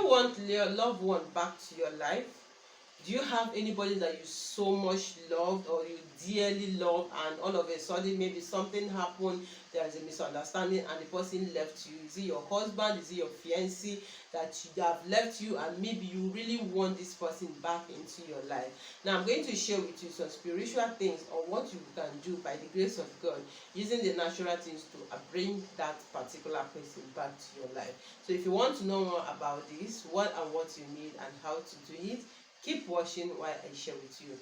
you want your loved one back to your life? Do you have anybody that you so much loved or you dearly love, and all of a sudden maybe something happened, there's a misunderstanding and the person left you? Is it your husband? Is it your fiancé that they have left you, and maybe you really want this person back into your life? Now I'm going to share with you some spiritual things on what you can do by the grace of God, using the natural things to bring that particular person back to your life. So if you want to know more about this, what you need and how to do it, keep watching while I share with you.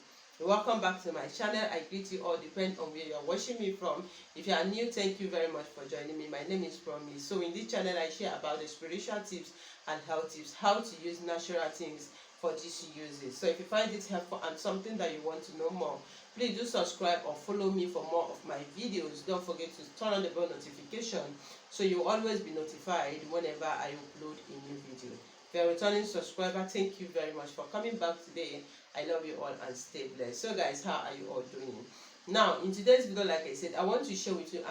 Welcome back to my channel. I greet you all, depending on where you're watching me from. If you are new, thank you very much for joining me. My name is Promise. So in this channel, I share about the spiritual tips and health tips, how to use natural things for these uses. So if you find it helpful and something that you want to know more, please do subscribe or follow me for more of my videos. Don't forget to turn on the bell notification so you'll always be notified whenever I upload a new video. If you're a returning subscriber, thank you very much for coming back today. I love you all and stay blessed. So guys, how are you all doing? Now in today's video, like I said, I want to share with you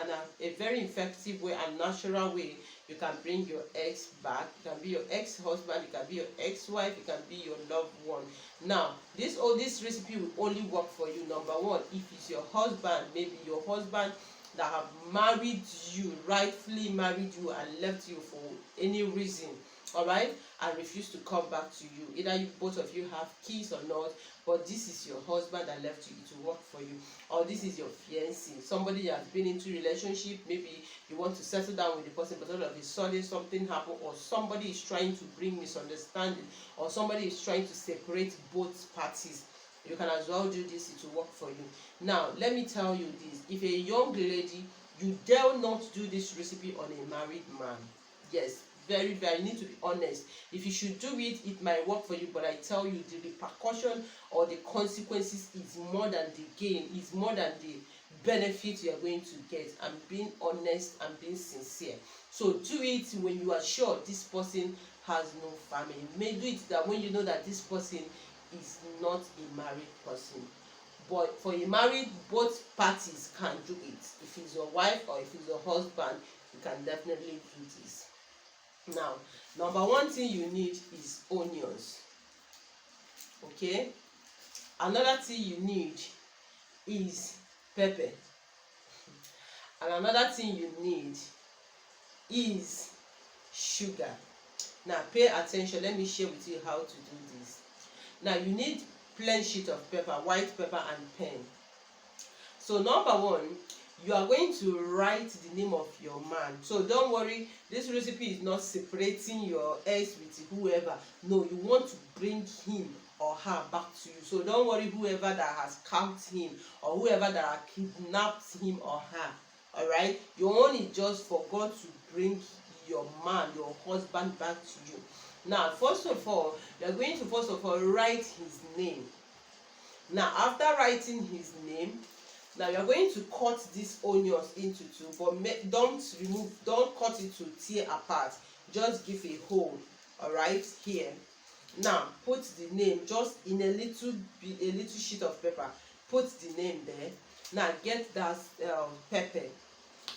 a very effective way and natural way you can bring your ex back. It can be your ex-husband, it can be your ex-wife, it can be your loved one. Now this recipe will only work for you, number one, if it's your husband, maybe your husband that have married you, rightfully married you and left you for any reason, all right, and refuse to come back to you. Either you both of you have kids or not, but this is your husband that left you, it will work for you. Or this is your fiancé, somebody you have been into relationship, maybe you want to settle down with the person, but all of a sudden something happened, or somebody is trying to bring misunderstanding, or somebody is trying to separate both parties. You can as well do this, it will work for you. Now let me tell you this: if a young lady, you dare not do this recipe on a married man. Yes, very you need to be honest. If you should do it, it might work for you, but I tell you, the repercussion or the consequences is more than the gain, is more than the benefit you are going to get. I'm being honest and being sincere. So do it when you are sure this person has no family. You may do it that when you know that this person is not a married person. But for a married, both parties can do it. If it's your wife or if it's your husband, you can definitely do this. Now, number one thing you need is onions. Okay? Another thing you need is pepper. And another thing you need is sugar. Now, pay attention. Let me share with you how to do this. Now, you need plain sheet of paper, white paper and pen. So number one, you are going to write the name of your man. So don't worry, this recipe is not separating your ex with whoever. No, you want to bring him or her back to you. So don't worry, whoever that has capped him or whoever that has kidnapped him or her. All right, your own is just for God to bring your man, your husband back to you. Now, first of all, you are going to write his name. Now, after writing his name, now you are going to cut these onions into two, but don't cut it to tear apart. Just give a hole, all right, here. Now, put the name just in a little sheet of paper. Put the name there. Now, get that pepper.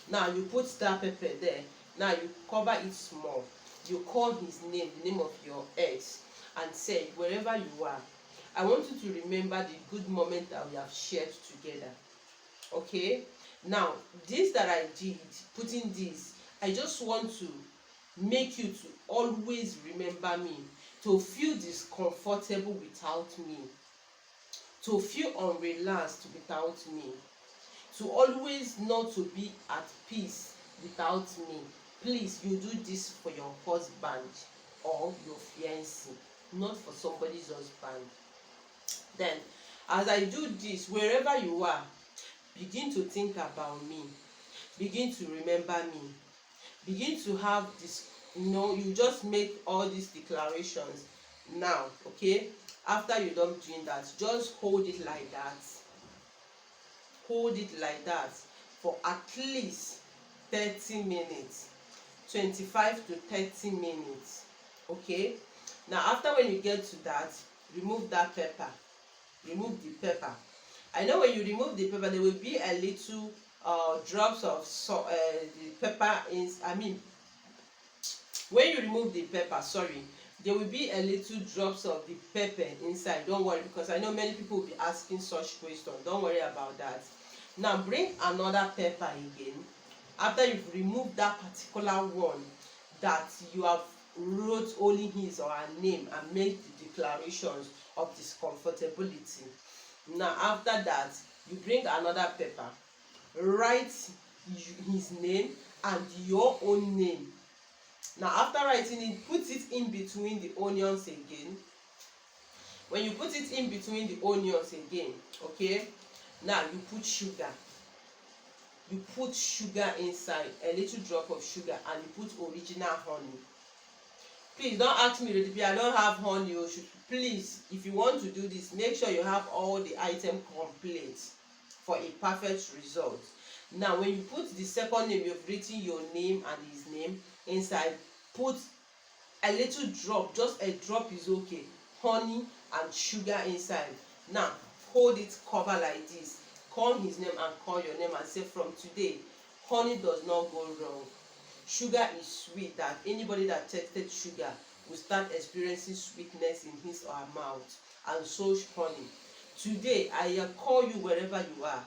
Now, you put that pepper there. Now, you cover it small. You call his name, the name of your ex, and say, wherever you are, I want you to remember the good moment that we have shared together. Okay? Now, this that I did, putting this, I just want to make you to always remember me, to feel discomfortable without me, to feel unrelaxed without me, to always not to be at peace without me. Please, you do this for your husband or your fiancé, not for somebody's husband. Then, as I do this, wherever you are, begin to think about me. Begin to remember me. Begin to have this, you just make all these declarations now, okay? After you're done doing that, just hold it like that. Hold it like that for at least 30 minutes. 25 to 30 minutes. Okay? Now, after when you get to that, remove that pepper. Remove the pepper. I know when you remove the pepper, there will be a little drops of the pepper when you remove the pepper, there will be a little drops of the pepper inside. Don't worry, because I know many people will be asking such questions. Don't worry about that. Now bring another pepper again. After you've removed that particular one that you have wrote only his or her name and made the declarations of discomfortability. Now after that, you bring another pepper, write his name and your own name. Now after writing it, put it in between the onions again. When you put it in between the onions again, okay, now you put sugar. You put sugar inside, a little drop of sugar, and you put original honey. Please don't ask me, I don't have honey. Please, if you want to do this, make sure you have all the items complete for a perfect result. Now when you put the second name, you've written your name and his name inside, put a little drop, just a drop is okay, honey and sugar inside. Now hold it, cover like this, call his name and call your name and say, from today honey does not go wrong. Sugar is sweet, that anybody that tasted sugar will start experiencing sweetness in his or her mouth, and so honey. Today I call you wherever you are.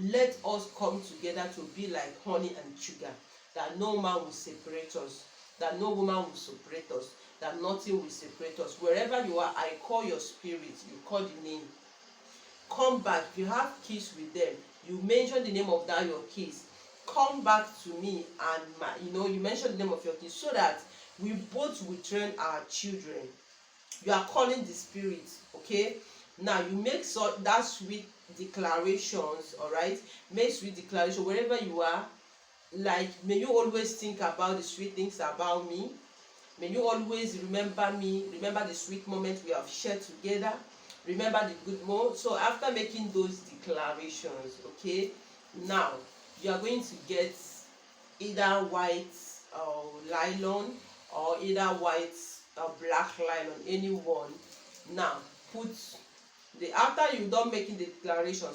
Let us come together to be like honey and sugar, that no man will separate us, that no woman will separate us, that nothing will separate us. Wherever you are, I call your spirit, you call the name. Come back. If you have kids with them, you mention the name of that your kids. Come back to me, and you mention the name of your kids, so that we both will train our children. You are calling the spirit, okay? Now you make that sweet declarations, all right? Make sweet declaration wherever you are. Like, may you always think about the sweet things about me. May you always remember me, remember the sweet moments we have shared together, remember the good moments. So after making those declarations, okay, now you are going to get either white nylon, or either white or black nylon, any one. Now put after you done making the declaration,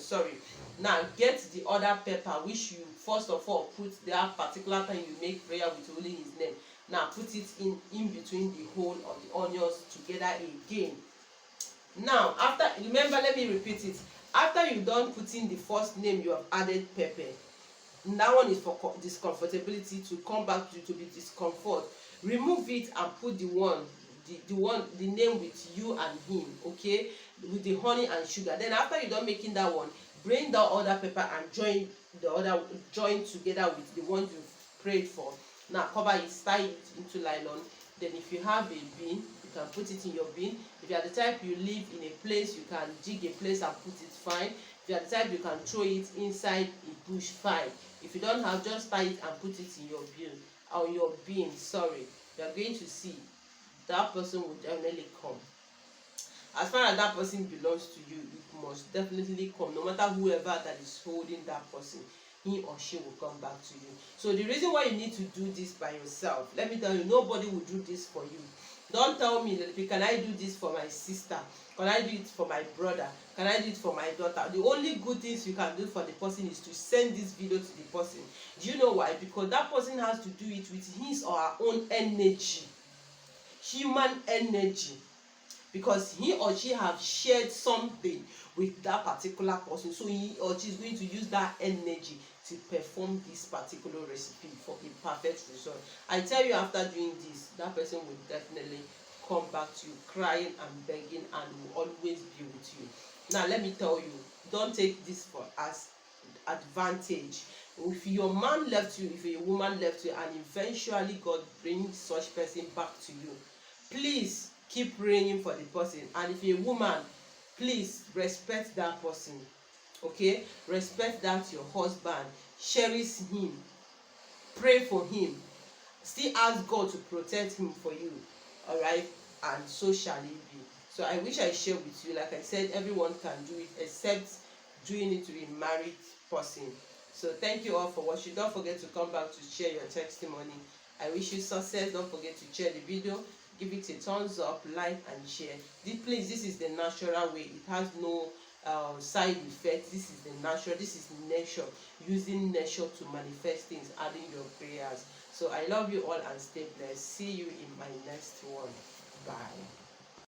now get the other pepper, which you first of all put that particular time you make prayer with only his name. Now put it in between the whole of the onions together again. Now after, remember, let me repeat it, after you done putting the first name, you have added pepper. That one is for discomfortability, to come back to be discomfort. Remove it and put the name with you and him, okay, with the honey and sugar. Then after you done making that one, bring the other pepper and join together with the one you prayed for. Now cover it, tie it into nylon. Then if you have a bin, you can put it in your bin. If you are the type you live in a place, you can dig a place and put it, fine. If you are the type you can throw it inside a bush, fine. If you don't have, just tie it and put it in your bin, you are going to see that person will definitely come. As far as that person belongs to you, it must definitely come. No matter whoever that is holding that person, he or she will come back to you. So the reason why you need to do this by yourself, let me tell you, nobody will do this for you. Don't tell me that, can I do this for my sister? Can I do it for my brother? Can I do it for my daughter? The only good things you can do for the person is to send this video to the person. Do you know why? Because that person has to do it with his or her own energy, human energy, because he or she have shared something with that particular person. So he or she is going to use that energy to perform this particular recipe for a perfect result. I tell you, after doing this, that person will definitely come back to you crying and begging, and will always be with you. Now let me tell you, don't take this as advantage. If your man left you, if a woman left you, and eventually God brings such person back to you, please keep praying for the person. And if you're a woman, please respect that person, okay? Respect that your husband, cherish him, pray for him, still ask God to protect him for you, all right? And so shall it be. So I wish I share with you. Like I said, everyone can do it except doing it to a married person. So thank you all for watching. Don't forget to come back to share your testimony. I wish you success. Don't forget to share the video, give it a thumbs up, like and share. Please, this is the natural way. It has no side effects. This is the natural, this is nature, using nature to manifest things, adding your prayers. So I love you all and stay blessed. See you in my next one. Bye.